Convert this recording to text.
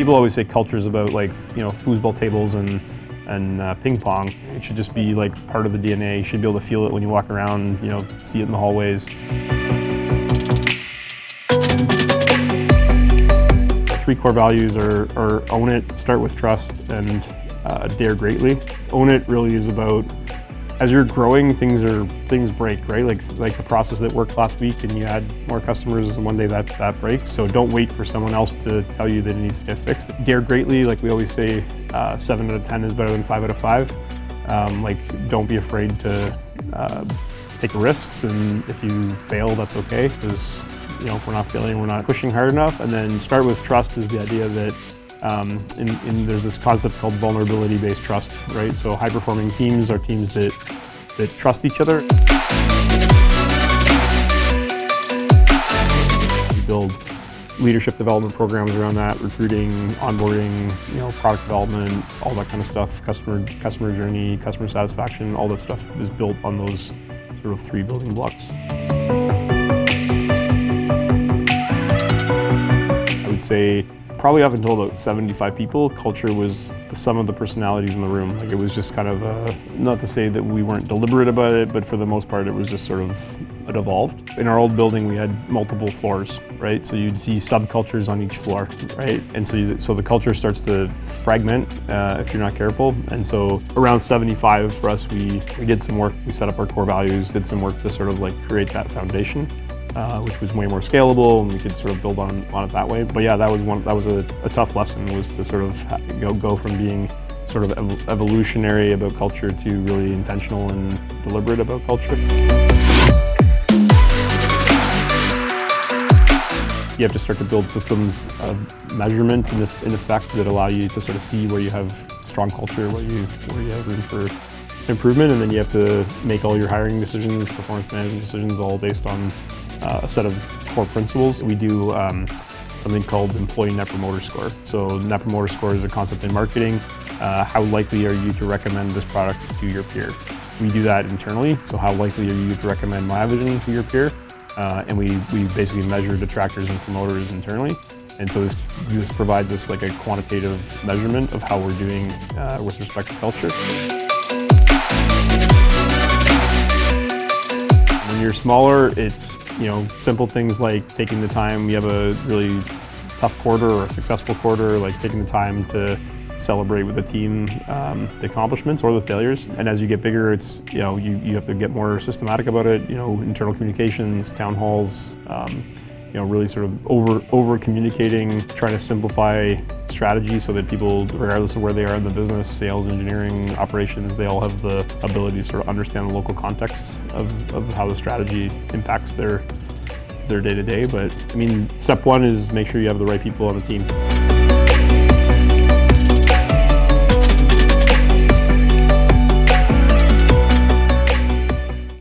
People always say culture is about like, foosball tables and ping pong. It should just be like part of the DNA. You should be able to feel it when you walk around, see it in the hallways. The 3 core values are own it, start with trust, and dare greatly. Own it really is about, as you're growing, things break, right? Like the process that worked last week and you had more customers and one day that breaks. So don't wait for someone else to tell you that it needs to get fixed. Dare greatly, like we always say, 7 out of 10 is better than 5 out of 5. Don't be afraid to take risks, and if you fail, that's okay, because if we're not failing, we're not pushing hard enough. And then start with trust is the idea that there's this concept called vulnerability-based trust, right? So high-performing teams are teams that trust each other. We build leadership development programs around that, recruiting, onboarding, product development, all that kind of stuff, customer journey, customer satisfaction, all that stuff is built on those sort of 3 building blocks. I would say probably up until about 75 people, culture was the sum of the personalities in the room. Like, it was just kind of, not to say that we weren't deliberate about it, but for the most part, it was just sort of, it evolved. In our old building, we had multiple floors, right? So you'd see subcultures on each floor, right? And so the culture starts to fragment if you're not careful. And so around 75 for us, we did some work. We set up our core values, did some work to sort of like create that foundation. Which was way more scalable, and we could sort of build on it that way. But yeah, that was a tough lesson, was to sort of go from being sort of evolutionary about culture to really intentional and deliberate about culture. You have to start to build systems of measurement in effect that allow you to sort of see where you have strong culture, where you have room for improvement, and then you have to make all your hiring decisions, performance management decisions, all based on a set of core principles. We do something called employee net promoter score. So net promoter score is a concept in marketing. How likely are you to recommend this product to your peer? We do that internally. So how likely are you to recommend Miovision to your peer? And we basically measure detractors and promoters internally. And so this provides us like a quantitative measurement of how we're doing with respect to culture. When you're smaller, it's simple things like taking the time. You have a really tough quarter or a successful quarter, like taking the time to celebrate with the team the accomplishments or the failures. And as you get bigger, it's you have to get more systematic about it. Internal communications, town halls. Really sort of over communicating, trying to simplify strategy so that people, regardless of where they are in the business, sales, engineering, operations, they all have the ability to sort of understand the local context of how the strategy impacts their day-to-day. But I mean, step 1 is make sure you have the right people on the team.